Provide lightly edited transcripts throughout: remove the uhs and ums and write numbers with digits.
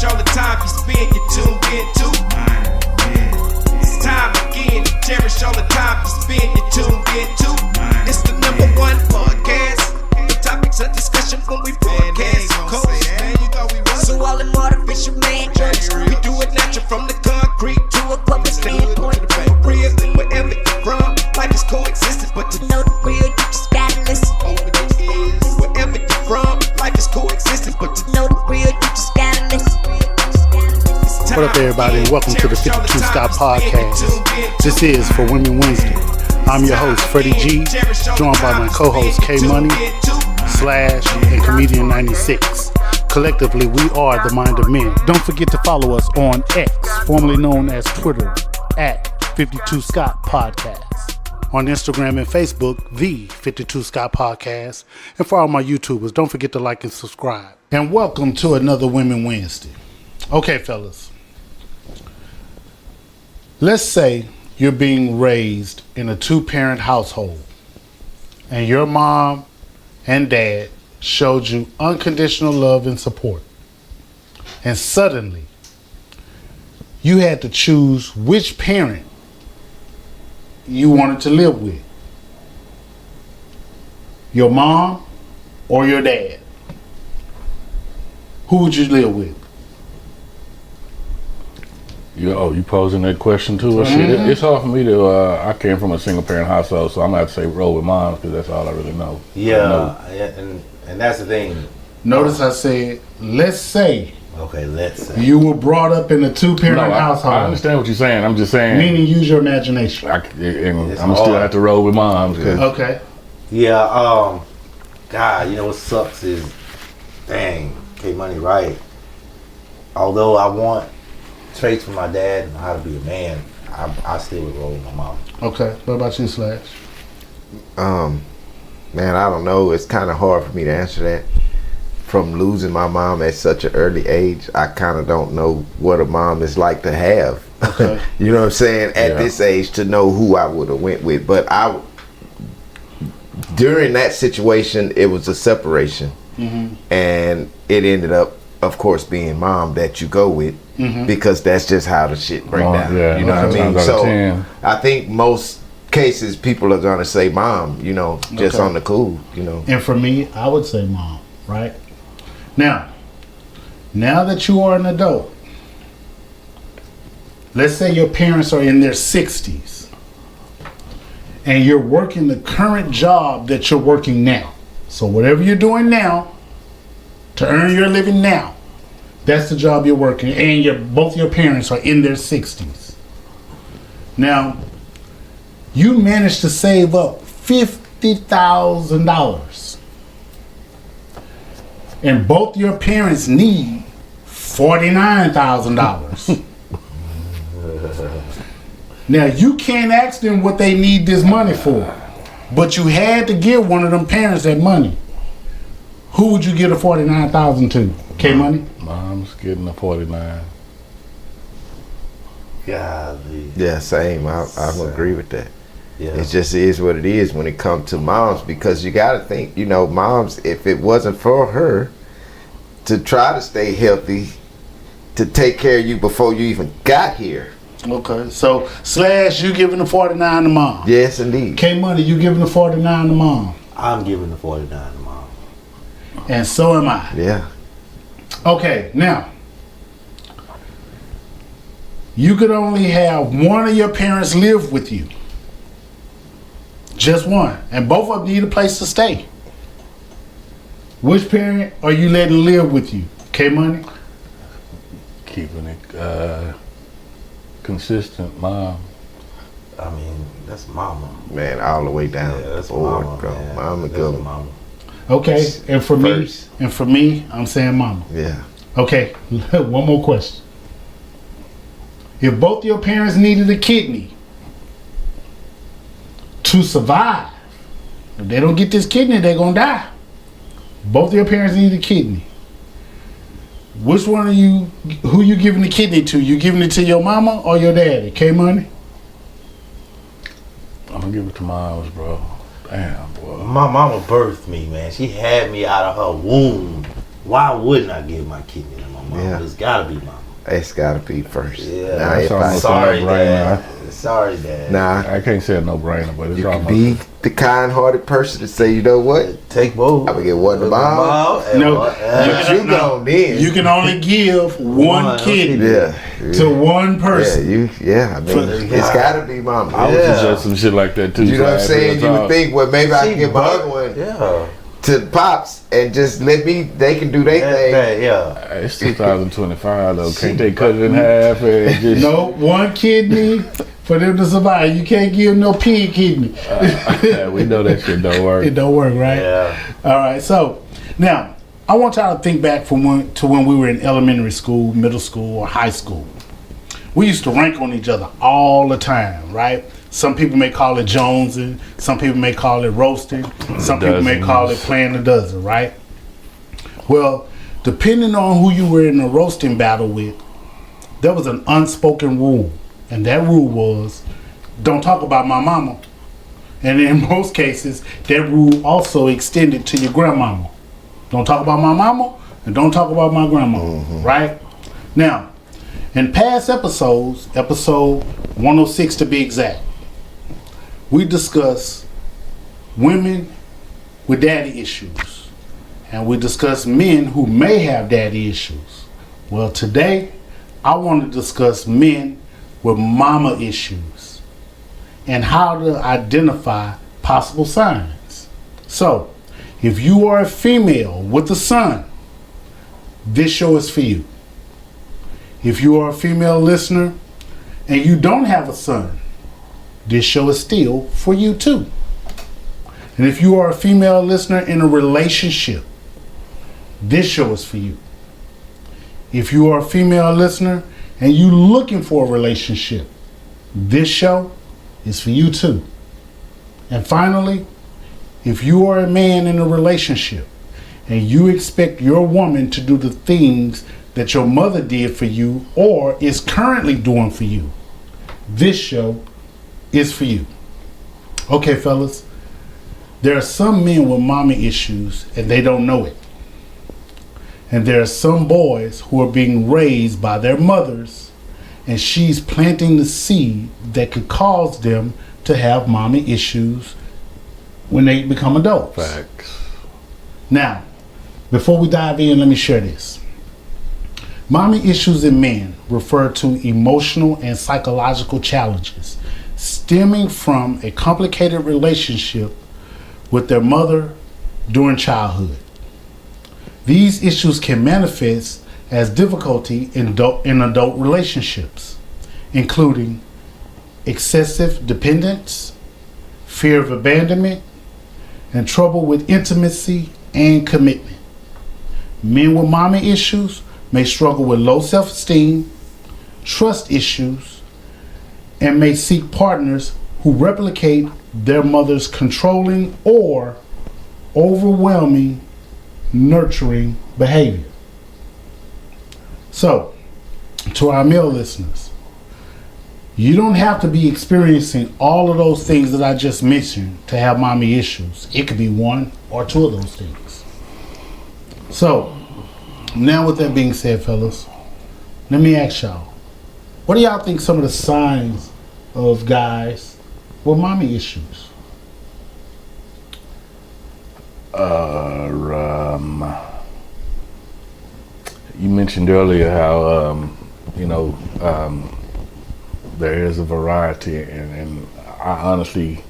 cherish all the time you spend, you tuned in to mine. It's time again to cherish all the time you spend, you tuned in to mine. It's the number one podcast. The topics of discussion when we broadcast. So all them artificial man jokes, we do it natural from the concrete to a public standpoint. Real, wherever you're from, life is coexisting, but to know the real, you just gotta listen. Wherever you're from, life is coexisting, but to know the real, you just gotta listen. What up, everybody, and welcome to the 52 Scott Podcast. This is For Women Wednesday. I'm your host, Freddie G, joined by my co-host, K Money, Slash, and Comedian 96. Collectively, we are the Mind of Men. Don't forget to follow us on X, formerly known as Twitter, at 52 Scott Podcast. On Instagram and Facebook, the 52 Scott Podcast. And for all my YouTubers, don't forget to like and subscribe. And welcome to another Women Wednesday. Okay, fellas. Let's say you're being raised in a two-parent household, and your mom and dad showed you unconditional love and support. And suddenly, you had to choose which parent you wanted to live with. Your mom or your dad? Who would you live with? You posing that question to us? Mm-hmm. It's hard for me to, I came from a single parent household, so I'm going to have to say roll with mom because that's all I really know. Yeah, and that's the thing. Notice I said, let's say. Okay, let's say. You were brought up in a two-parent household. I understand what you're saying. I'm just saying. Meaning use your imagination. I'm still have to roll with mom. Okay. Yeah, God, you know what sucks is, dang, K-Money right. Although I want traits from my dad and how to be a man, I still would roll with my mom. Okay. What about you, Slash? Man, I don't know. It's kind of hard for me to answer that. From losing my mom at such an early age, I kind of don't know what a mom is like to have. Okay. You know what I'm saying? At this age, to know who I would have went with. But during that situation, it was a separation. Mm-hmm. And it ended up, of course, being mom that you go with. Mm-hmm. Because that's just how the shit break down. Yeah, you know what I mean? So 10. I think most cases people are gonna say mom, you know, just on the cool, you know. And for me, I would say mom, right? Now that you are an adult, let's say your parents are in their 60s and you're working the current job that you're working now. So whatever you're doing now to earn your living now, that's the job you're working, and both your parents are in their 60s. Now, you managed to save up $50,000, and both your parents need $49,000. Now, you can't ask them what they need this money for, but you had to give one of them parents that money. Who would you give the $49,000 to? K-Money? Mom's getting a 49. Golly. Yeah, same. I agree with that. Yeah. It just is what it is when it comes to moms, because you got to think, you know, moms, if it wasn't for her to try to stay healthy, to take care of you before you even got here. Okay, so Slash, you giving the 49 to mom? Yes, indeed. K-Money, you giving the 49 to mom? I'm giving the 49 to mom. And so am I. Yeah. Okay, now, you could only have one of your parents live with you. Just one. And both of them need a place to stay. Which parent are you letting live with you? K-Money? Keeping it consistent, mom. I mean, that's mama. Man, all the way down. Yeah, that's board, mama, bro. man. Mama That's go. mama. Okay, and for First. me, I'm saying mama. Yeah. Okay, one more question. If both your parents needed a kidney to survive, if they don't get this kidney, they're gonna die. Both your parents need a kidney. Which one of you, who you giving the kidney to? You giving it to your mama or your daddy? K-Money? I'm gonna give it to moms, bro. Damn, boy. My mama birthed me, man. She had me out of her womb. Why wouldn't I give my kidney to my Mama. Yeah. It's gotta be mama. It's gotta be first. Yeah. Now, That's if almost Sorry, a no-brainer. Dad. Sorry, Dad. nah, I can't say a no-brainer, but it's you can almost. be the kind-hearted person to say, you know what? Take both. I'm gonna get one to mom. No. But you go then. You can only give one kidney Yeah. to one Yeah, person. I mean, it's gotta be mama. I would Yeah. suggest some shit like that too. You know what I'm so saying? You would think, well, maybe I can give my other one Yeah. to the pops and just let me. They can do their thing. Yeah. It's 2025 though. Can't they cut it in half and just? No, one kidney for them to survive. You can't give no pig kidney. Yeah, we know that shit don't work. It don't work, right? Yeah. All right. So now I want y'all to think back from when we were in elementary school, middle school, or high school. We used to rank on each other all the time, right? Some people may call it jonesing. Some people may call it roasting. Some people may call it playing a dozen, right? Well, depending on who you were in a roasting battle with, there was an unspoken rule. And that rule was, don't talk about my mama. And in most cases, that rule also extended to your grandmama. Don't talk about my mama, and don't talk about my grandmama, right? Now, in past episodes, episode 106 to be exact, we discuss women with daddy issues, and we discuss men who may have daddy issues. Well, today I want to discuss men with mama issues and how to identify possible signs. So, if you are a female with a son, this show is for you. If you are a female listener and you don't have a son, this show is still for you too. And if you are a female listener in a relationship, this show is for you. If you are a female listener and you looking for a relationship, this show is for you too. And finally, if you are a man in a relationship and you expect your woman to do the things that your mother did for you or is currently doing for you, this show is for you. Okay, fellas, there are some men with mommy issues and they don't know it. And there are some boys who are being raised by their mothers and she's planting the seed that could cause them to have mommy issues when they become adults. Facts. Now, before we dive in, let me share this. Mommy issues in men refer to emotional and psychological challenges stemming from a complicated relationship with their mother during childhood. These issues can manifest as difficulty in adult relationships, including excessive dependence, fear of abandonment, and trouble with intimacy and commitment. Men with mommy issues may struggle with low self-esteem, trust issues, and may seek partners who replicate their mother's controlling or overwhelming nurturing behavior. So, to our male listeners, you don't have to be experiencing all of those things that I just mentioned to have mommy issues. It could be one or two of those things. So, now with that being said, fellas, let me ask y'all, what do y'all think some of the signs of guys with mommy issues? You mentioned earlier how there is a variety, and I honestly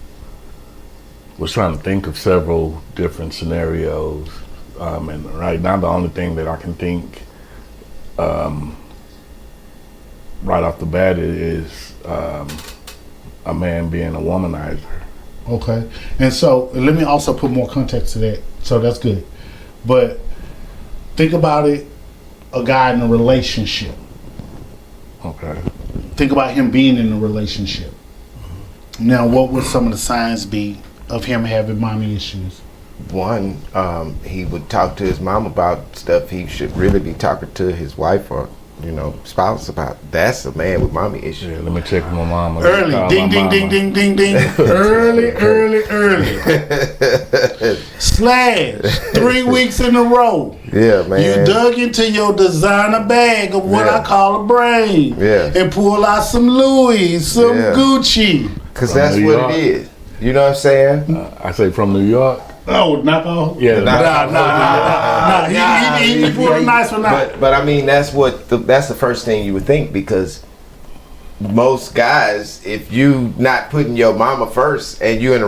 was trying to think of several different scenarios, and right now the only thing that I can think right off the bat is a man being a womanizer. Okay. And so let me also put more context to that. So that's good. But think about it, a guy in a relationship. Okay. Think about him being in a relationship. Now, what would some of the signs be of him having mommy issues? One, he would talk to his mom about stuff he should really be talking to his wife or spouse about. That's a man with mommy issues. Yeah, let me check with my mama. Early, Call ding, my ding, mama. ding, ding, ding, ding. Early. Slash, 3 weeks in a row. Yeah, man. You dug into your designer bag of what Yeah. I call a brain. Yeah. And pull out some Louis, some Yeah. Gucci. Because From that's New what York. it is. You know what I'm saying? I say from New York. Oh, knock off. Yeah, Nah. He pulled a nice one out. But I mean, that's the first thing you would think, because most guys, if you not putting your mama first, and you're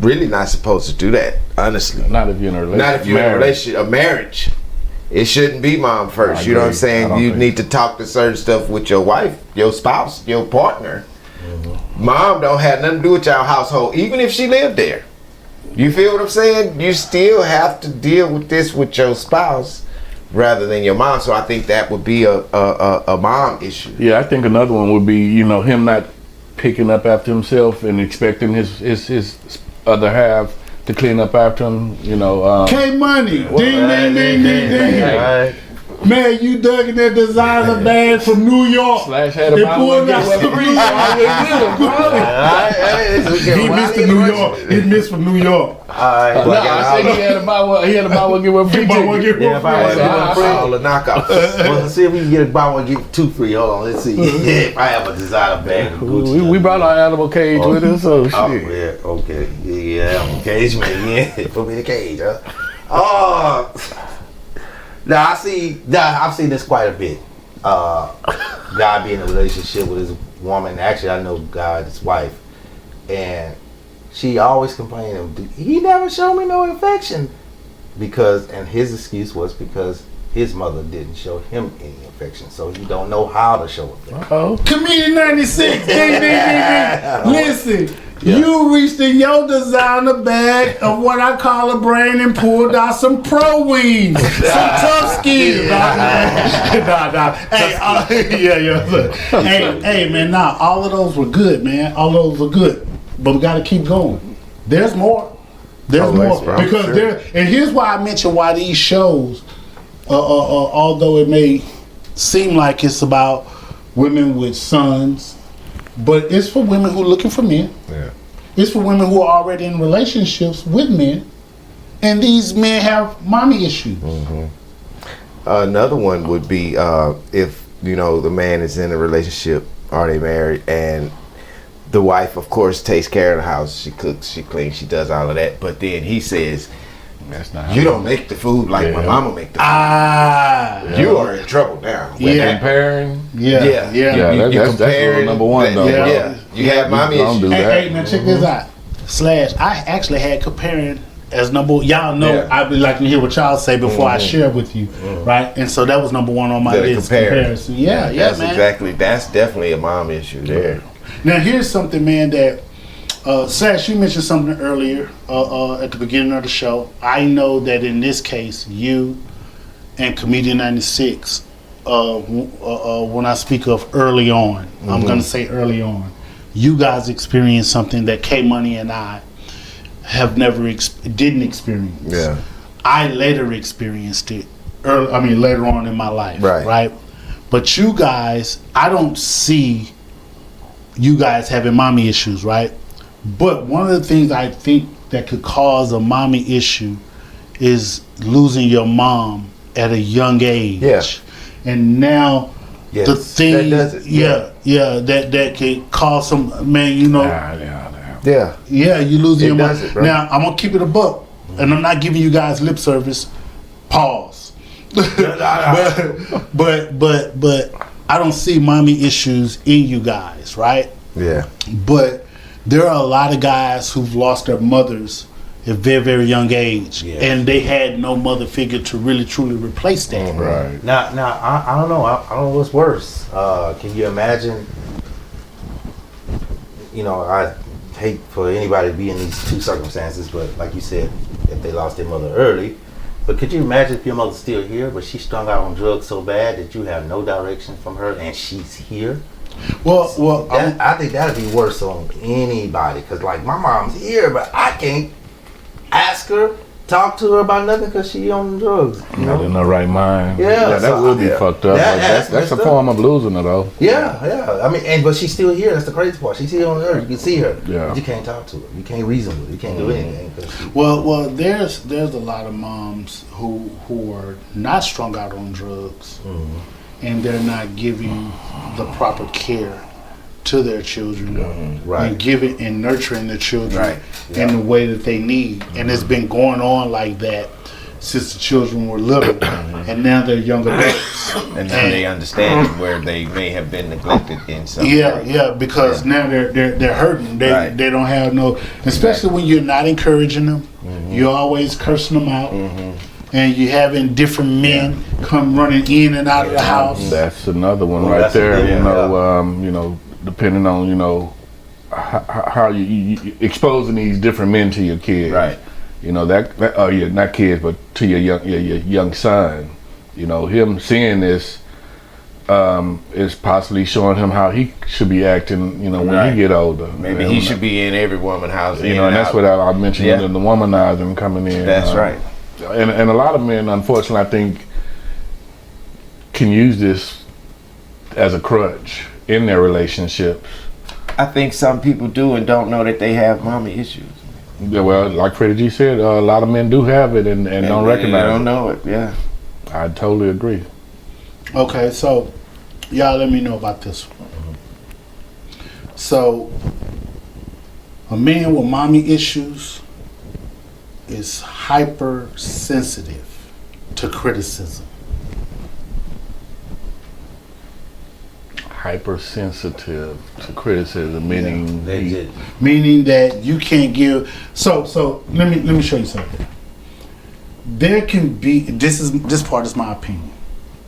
really not supposed to do that. Honestly, Not if you're in a relationship. not if you're in a relationship, a marriage. It shouldn't be mom first. I You know what I'm agree. I saying? don't You think need to talk to certain stuff with your wife, your spouse, your partner. Mom don't have nothing to do with your household, even if she lived there. You feel what I'm saying? You still have to deal with this with your spouse rather than your mom. So I think that would be a mom issue. Yeah, I think another one would be, him not picking up after himself and expecting his other half to clean up after him. K Money. Ding. Right. Man, you dug in that designer bag from New York. Slash had a They bottle pulled of out get some free. So I went with him, bro. He missed the New York. He missed from New York. No, I said he had a buy one get one free. Buy one, get ticket. one buy one, get one free. All the knockouts. Well, let's see if we can get a buy one get two free. Hold on, let's see. If I have a designer bag of Gucci. We brought our animal cage with us, so Oh, shit. yeah, okay. Yeah, cage man, yeah. Put me in the cage, huh? Oh. Now, I've seen this quite a bit. Guy be in a relationship with his woman. Actually, I know God's wife. And she always complaining, he never showed me no affection. And his excuse was because his mother didn't show him any affection. So he don't know how to show affection. Oh, Comedian 96. Ding. Listen, you reached in your designer bag of what I call a brain and pulled out some pro wings, some tough skins. Nah. Hey, man, all of those were good, man. All those were good. But we got to keep going. There's more. There's Always, more. bro. Because Sure. and here's why I mentioned why these shows, although it may seem like it's about women with sons, but it's for women who are looking for men. Yeah. It's for women who are already in relationships with men, and these men have mommy issues. Another one would be if the man is in a relationship or they married, and the wife, of course, takes care of the house. She cooks, she cleans, she does all of that. But then he says, that's not. "You don't make the food like my Yeah. mama make the food. You are in trouble now." Yeah. Comparing. Yeah. Yeah, You that's compare rule number one, though. Yeah. Yeah, you have mommy Don't do issues. that. Hey, man, check this out. Slash, I actually had comparing as number. Y'all know Yeah. I'd be like to hear what y'all say before I share with you, right? And so that was number one on my Gotta list. compare. Comparison. Yeah, man. That's definitely a mom issue there. Now here's something, man, that Slash, you mentioned something earlier at the beginning of the show. I know that in this case, you and Comedian 96, when I speak of early on, I'm going to say early on, you guys experienced something that K Money and I have never didn't experience. Yeah. I later experienced it. Later on in my life. Right. But you guys, I don't see you guys having mommy issues, right? But one of the things I think that could cause a mommy issue is losing your mom at a young age. Yeah. And now Yes, the thing, that does it. that could cause some, man, Yeah. yeah, you losing It your does mind. it, bro. Now, I'm going to keep it a buck, and I'm not giving you guys lip service. Pause. but I don't see mommy issues in you guys, right? Yeah. But there are a lot of guys who've lost their mothers at very, very young age, and they had no mother figure to really, truly replace that. Right. Now, I don't know. I don't know what's worse. Can you imagine? I hate for anybody to be in these two circumstances, but like you said, if they lost their mother early. But could you imagine if your mother's still here, but she's strung out on drugs so bad that you have no direction from her, and she's here? Well, I think that'd be worse on anybody, because like my mom's here, but I can't ask her talk to her about nothing because she on drugs. You Not know? in the right mind. Yeah, that so, would be yeah. fucked up. That's That's a messed form of losing her, though. Yeah. I mean, but she's still here. That's the crazy part. She's here on earth. You can see her. Yeah. But you can't talk to her. You can't reason with her. You can't do anything. 'Cause she- Well, there's a lot of moms who are not strung out on drugs, and they're not giving the proper care to their children, Right. and giving and nurturing the children Right. in the way that they need. And it's been going on like that since the children were little, and now they're young adults. And now they understand where they may have been neglected in some Yeah, way. yeah, because now they're hurting. They Right. they don't have no, especially when you're not encouraging them. You're always cursing them out, and you having different men come running in and out of the house. That's another one Well, right that's there. a big one, You know, depending on how you exposing these different men to your kids. Right. You know yeah, not kids, but to your young son. You know, him seeing this is possibly showing him how he should be acting. You know, when Right. he get older. Maybe he should be in every woman's house. You know, and that's what I mentioned Yeah. the womanizing coming in. That's right. And a lot of men, unfortunately, I think, can use this as a crutch in their relationships. I think some people do and don't know that they have mommy issues. Yeah, well, like Freddie G said, a lot of men do have it and don't recognize They don't it. know it. Yeah. I totally agree. Okay, so y'all let me know about this one. So a man with mommy issues is hypersensitive to criticism. Hypersensitive to criticism, meaning They he- did. Meaning that you can't give. So let me show you something. There can be this part is my opinion.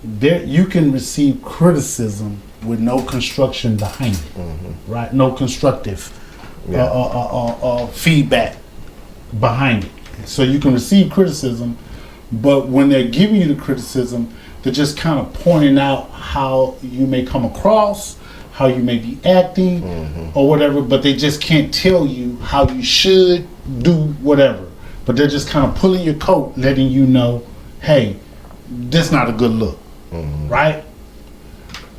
There you can receive criticism with no construction behind it, right? No constructive feedback behind it. So you can receive criticism, but when they're giving you the criticism, they're just kind of pointing out how you may come across, how you may be acting, or whatever, but they just can't tell you how you should do whatever. But they're just kind of pulling your coat, letting you know, hey, this not a good look, right?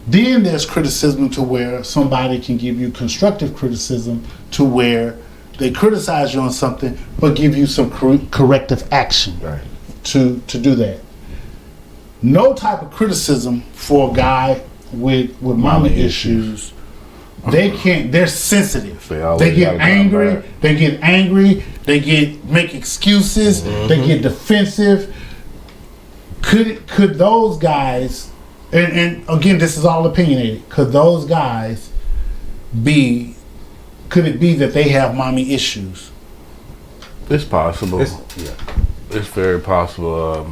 Then there's criticism to where somebody can give you constructive criticism to where they criticize you on something, but give you some corrective action Right. to do that. No type of criticism for a guy with mama issues. They can't. They're sensitive. They always They get gotta come angry. back. They get angry. They make excuses. They get defensive. Could those guys? And again, this is all opinionated. Could those guys be? Could it be that they have mommy issues? it's possible. Yeah. It's very possible.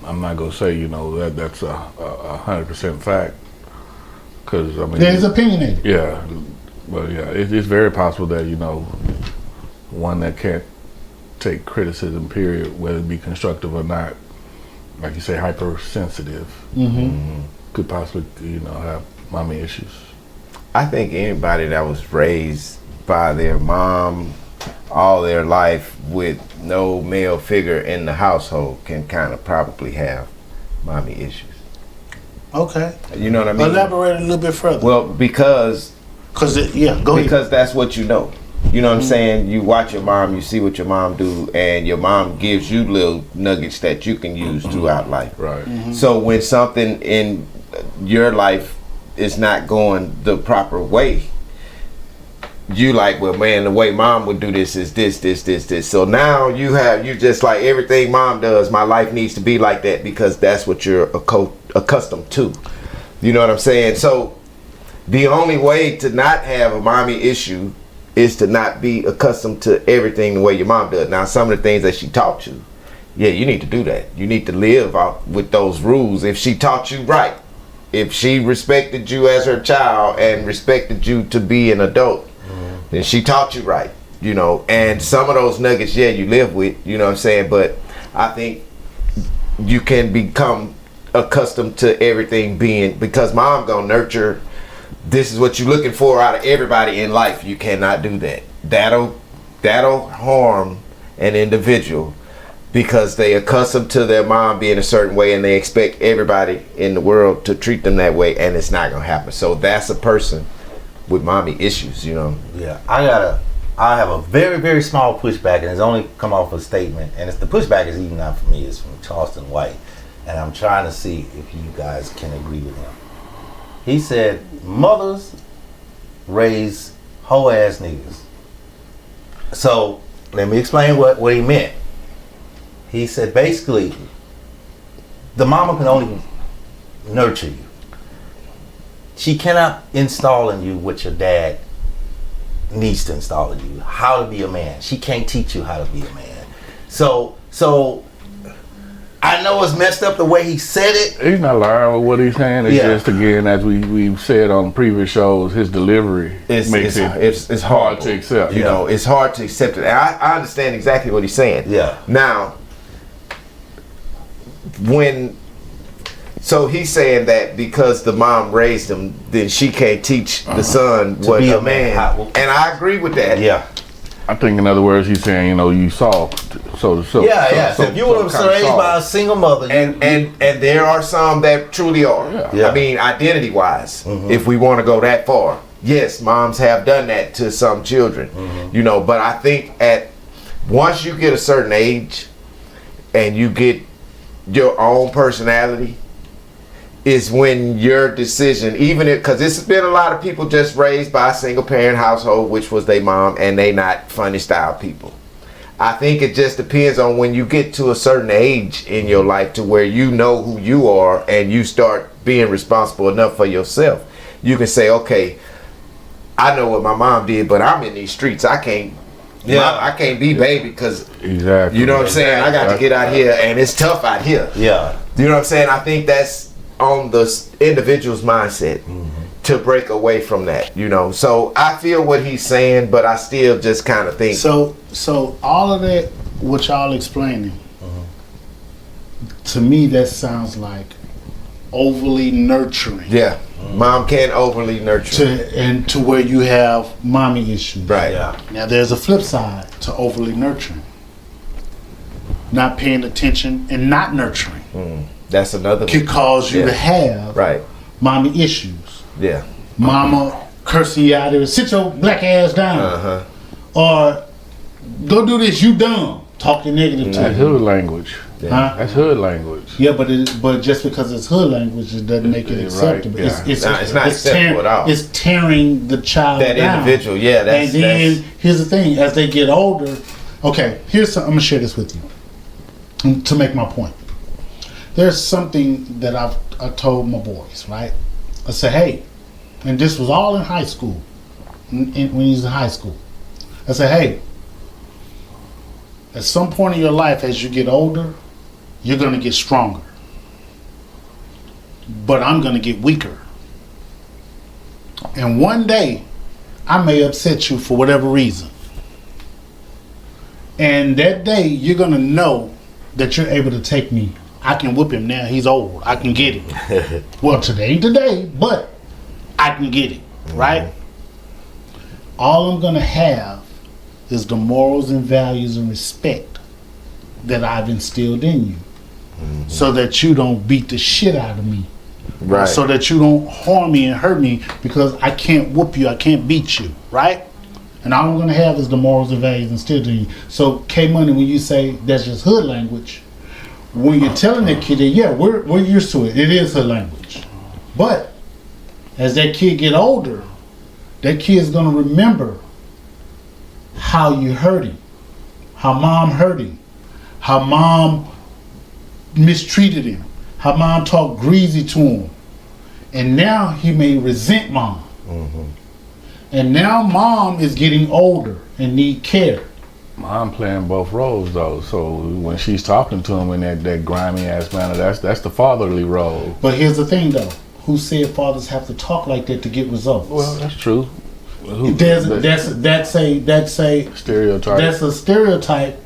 I'm not gonna say that's a 100% fact, because I mean There's opinionated. yeah, but yeah, it's very possible that one that can't take criticism, period, whether it be constructive or not, like you say, hypersensitive, could possibly have mommy issues. I think anybody that was raised by their mom all their life with no male figure in the household can kind of probably have mommy issues. Okay. You know what I mean? Elaborate a little bit further. Well, because Go ahead. because that's what you know. You know what I'm saying? You watch your mom, you see what your mom do, and your mom gives you little nuggets that you can use throughout life. Right. So when something in your life is not going the proper way, you like, well, man, the way mom would do this is this. So now you just like everything mom does, my life needs to be like that because that's what you're accustomed to. You know what I'm saying? So the only way to not have a mommy issue is to not be accustomed to everything the way your mom does. Now, some of the things that she taught you, yeah, you need to do that. You need to live out with those rules. If she taught you right, if she respected you as her child and respected you to be an adult, then she taught you right, and some of those nuggets, yeah, you live with, you know what I'm saying? But I think you can become accustomed to everything being, because mom gonna nurture, this is what you're looking for out of everybody in life. You cannot do that. That'll harm an individual because they accustomed to their mom being a certain way and they expect everybody in the world to treat them that way, and it's not gonna happen. So that's a person with mommy issues, you know. Yeah, I have a very, very small pushback, and it's only come off a statement, and the pushback is even not from me, it's from Charleston White, and I'm trying to see if you guys can agree with him. He said, mothers raise hoe ass niggas. So let me explain what he meant. He said basically, the mama can only nurture you. She cannot install in you what your dad needs to install in you. How to be a man. She can't teach you how to be a man. So I know it's messed up the way he said it. He's not lying with what he's saying. It's just, again, as we've said on previous shows, his delivery makes it's hard to accept. You know, it's hard to accept it. And I understand exactly what he's saying. Yeah. Now, so he's saying that because the mom raised him, then she can't teach the son what a man. And I agree with that. Yeah. I think, in other words, he's saying, you soft. So So if you were raised by a single mother, and there are some that truly are. Yeah. I mean, identity-wise, if we want to go that far, yes, moms have done that to some children. You know, but I think once you get a certain age, and you get your own personality, is when your decision, even if, because there's been a lot of people just raised by a single parent household, which was their mom, and they not funny style people. I think it just depends on when you get to a certain age in your life to where you know who you are and you start being responsible enough for yourself. You can say, okay, I know what my mom did, but I'm in these streets. I can't be baby because exactly. You know what I'm saying? I got to get out here, and it's tough out here. Yeah. You know what I'm saying? I think that's on the individual's mindset to break away from that, you know. So I feel what he's saying, but I still just kind of think. So all of that, what y'all explaining, to me that sounds like overly nurturing. Yeah, mom can overly nurture. To where you have mommy issues. Right. Yeah. Now there's a flip side to overly nurturing. Not paying attention and not nurturing. That's another could cause you to have mommy issues. Yeah. Mama cursing you out there, sit your black ass down. Or go do this, you dumb. Talking negative to That's you. hood language. Huh? That's hood language. Yeah, but just because it's hood language, it doesn't make it acceptable. Right. Yeah. It's not acceptable at all. It's tearing the child that down. individual. Yeah, and then here's the thing: as they get older, okay, I'm gonna share this with you to make my point. There's something that I told my boys, right? I said, hey, and this was all in high school, when he was in high school. I said, hey, at some point in your life, as you get older, you're going to get stronger. But I'm going to get weaker. And one day, I may upset you for whatever reason. And that day, you're going to know that you're able to take me. I can whip him now. He's old. I can get him. Well, today ain't today, but I can get him, right? All I'm going to have is the morals and values and respect that I've instilled in you. So that you don't beat the shit out of me. Right. So that you don't harm me and hurt me because I can't whoop you, I can't beat you, right? And all I'm going to have is the morals and values instilled in you. So, K-Money, when you say that's just hood language, when you're telling that kid that, yeah, we're used to it. It is hood language. But as that kid get older, that kid's going to remember how you hurt him, how mom hurt him, how mom mistreated him, how mom talked greasy to him. And now he may resent mom. And now mom is getting older and need care. Mom playing both roles though, so when she's talking to him in that grimy ass manner, that's the fatherly role. But here's the thing though, who said fathers have to talk like that to get results? Well, that's true. That's a stereotype. That's a stereotype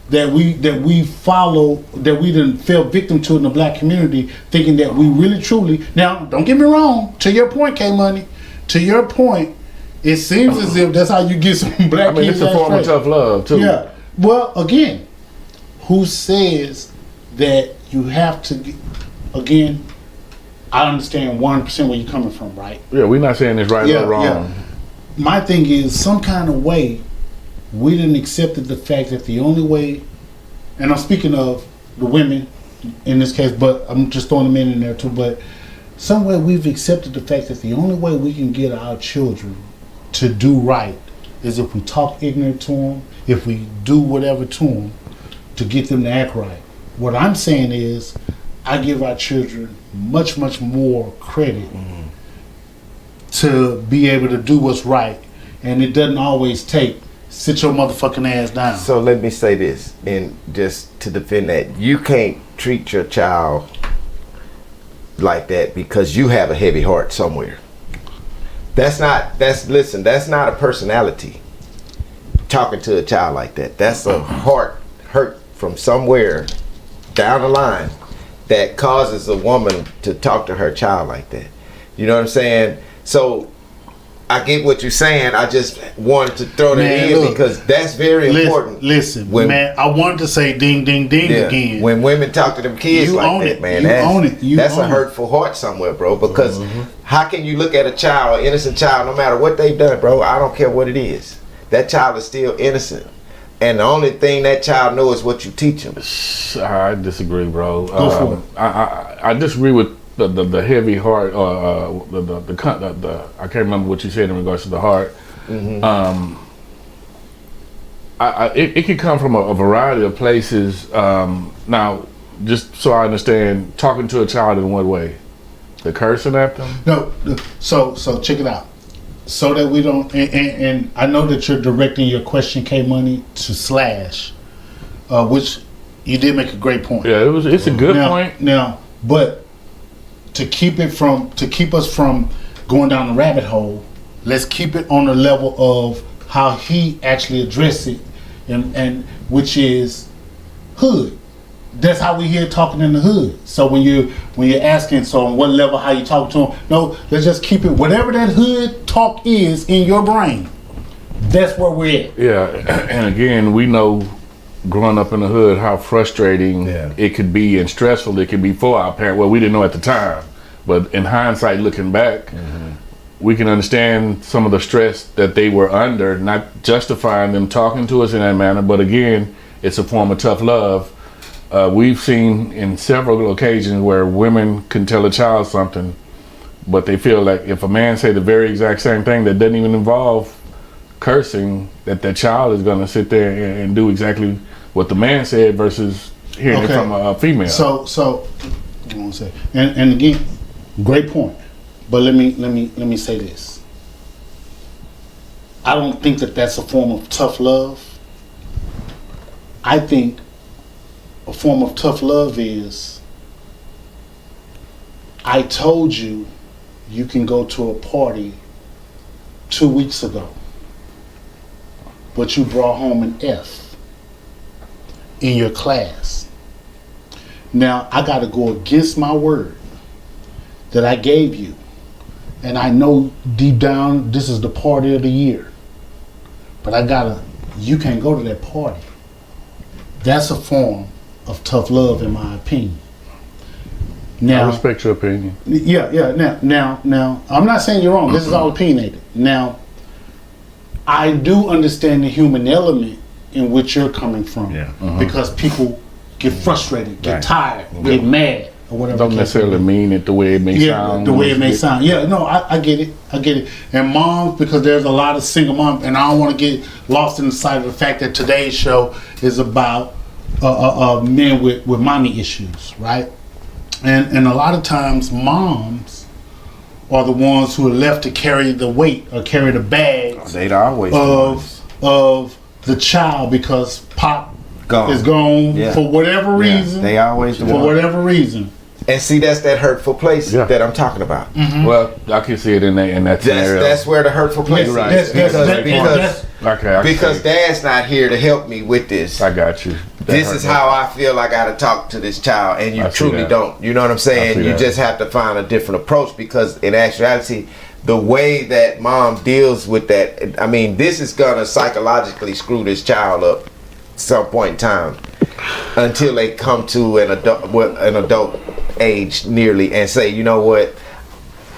that we follow, that we done fell victim to in the black community, thinking that we really truly. Now, don't get me wrong. To your point, K-Money. To your point, it seems as if that's how you get some black kids. It's a form of tough love too. Yeah. Well, again, who says that you have to get, again, I understand 100% where you're coming from, right? Yeah, we're not saying it's right or wrong. My thing is, some kind of way, we didn't accept the fact that the only way, and I'm speaking of the women in this case, but I'm just throwing the men in there too, but some way we've accepted the fact that the only way we can get our children to do right is if we talk ignorant to them, if we do whatever to them to get them to act right. What I'm saying is, I give our children much, much more credit to be able to do what's right, and it doesn't always take sit your motherfucking ass down. So let me say this, and just to defend that, you can't treat your child like that because you have a heavy heart somewhere. That's not a personality. Talking to a child like that, that's a heart hurt from somewhere down the line that causes a woman to talk to her child like that. You know what I'm saying? So I get what you're saying. I just wanted to throw that in because that's very important. Listen, man, I wanted to say ding, ding, ding again. When women talk to them kids you like that, man, that's a hurtful heart somewhere, bro. Because how can you look at a child, an innocent child, no matter what they've done, bro? I don't care what it is. That child is still innocent. And the only thing that child knows is what you teach them. I disagree, bro. I disagree with the heavy heart, the I can't remember what you said in regards to the heart. It can come from a variety of places. Now, just so I understand, talking to a child in what way? The cursing at them? No. So check it out. So that we don't, and I know that you're directing your question, K Money, to Slash, which you did make a great point. Yeah, it's a good point. Now, but to keep us from going down the rabbit hole, let's keep it on the level of how he actually addressed it, and which is hood. That's how we hear talking in the hood. So when you're asking, so on what level, how you talk to him, no, let's just keep it, whatever that hood talk is in your brain, that's where we're at. Yeah, and again, we know growing up in the hood how frustrating it could be and stressful it could be for our parents. Well, we didn't know at the time, but in hindsight, looking back, we can understand some of the stress that they were under, not justifying them talking to us in that manner, but again, it's a form of tough love. We've seen in several occasions where women can tell a child something, but they feel like if a man say the very exact same thing that doesn't even involve cursing, that child is going to sit there and do exactly what the man said versus hearing it from a female. So, you want to say, and again, great point. But let me say this. I don't think that that's a form of tough love. I think a form of tough love is, I told you you can go to a party 2 weeks ago, but you brought home an F in your class. Now I got to go against my word that I gave you, and I know deep down this is the party of the year, but you can't go to that party. That's a form of tough love, in my opinion. Now, I respect your opinion. Yeah. Now, I'm not saying you're wrong. This is all opinionated. Now, I do understand the human element in which you're coming from, because people get frustrated, get tired, get mad, or whatever. Don't necessarily mean it the way it may sound. The way it may sound. Yeah, no, I get it. And moms, because there's a lot of single moms, and I don't want to get lost in the sight of the fact that today's show is about men with mommy issues, right? And a lot of times moms are the ones who are left to carry the weight or carry the bags of the child because pop is gone for whatever reason. They always for whatever reason. And see, that's that hurtful place that I'm talking about. Well, I can see it in that scenario. That's where the hurtful place is. Because Dad's not here to help me with this. I got you. This is how I feel I got to talk to this child, and you truly don't. You know what I'm saying? You just have to find a different approach, because in actuality, the way that mom deals with that, I mean, this is gonna psychologically screw this child up some point in time. until they come to an adult age nearly and say, you know what,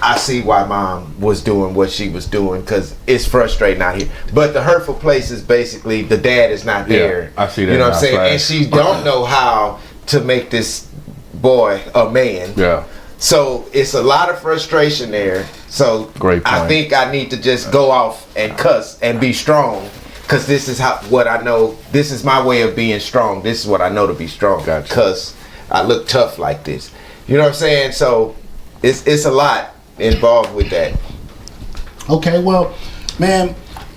I see why mom was doing what she was doing, because it's frustrating out here. But the hurtful place is basically the dad is not there. I see that. You know what I'm saying? Right. And she don't know how to make this boy a man. Yeah. So it's a lot of frustration there. So Great point. I think I need to just go off and cuss and be strong, because this is what I know. This is my way of being strong. This is what I know to be strong. Gotcha. Because I look tough like this. You know what I'm saying? So it's a lot involved with that. Okay, well, man,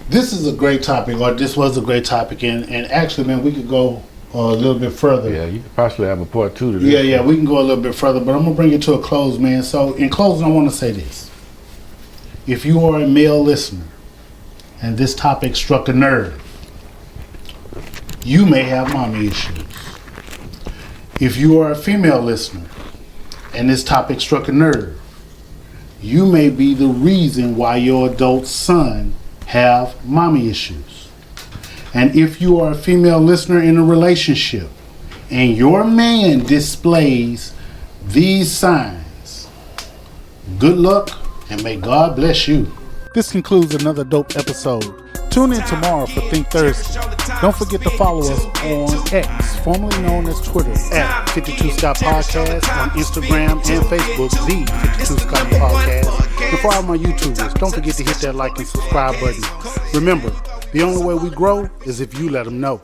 this is a great topic, or this was a great topic, and actually, man, we could go a little bit further. Yeah, you could possibly have a part 2 to this. Yeah, we can go a little bit further, but I'm gonna bring it to a close, man. So, in closing, I want to say this: if you are a male listener and this topic struck a nerve, you may have mommy issues. If you are a female listener and this topic struck a nerve, you may be the reason why your adult son have mommy issues. And if you are a female listener in a relationship and your man displays these signs, good luck and may God bless you. This concludes another dope episode. Tune in tomorrow for Think Thursday. Don't forget to follow us on X, formerly known as Twitter, at 52 Scott Podcast, on Instagram and Facebook, the 52 Scott Podcast. And for all my YouTubers, don't forget to hit that like and subscribe button. Remember, the only way we grow is if you let them know.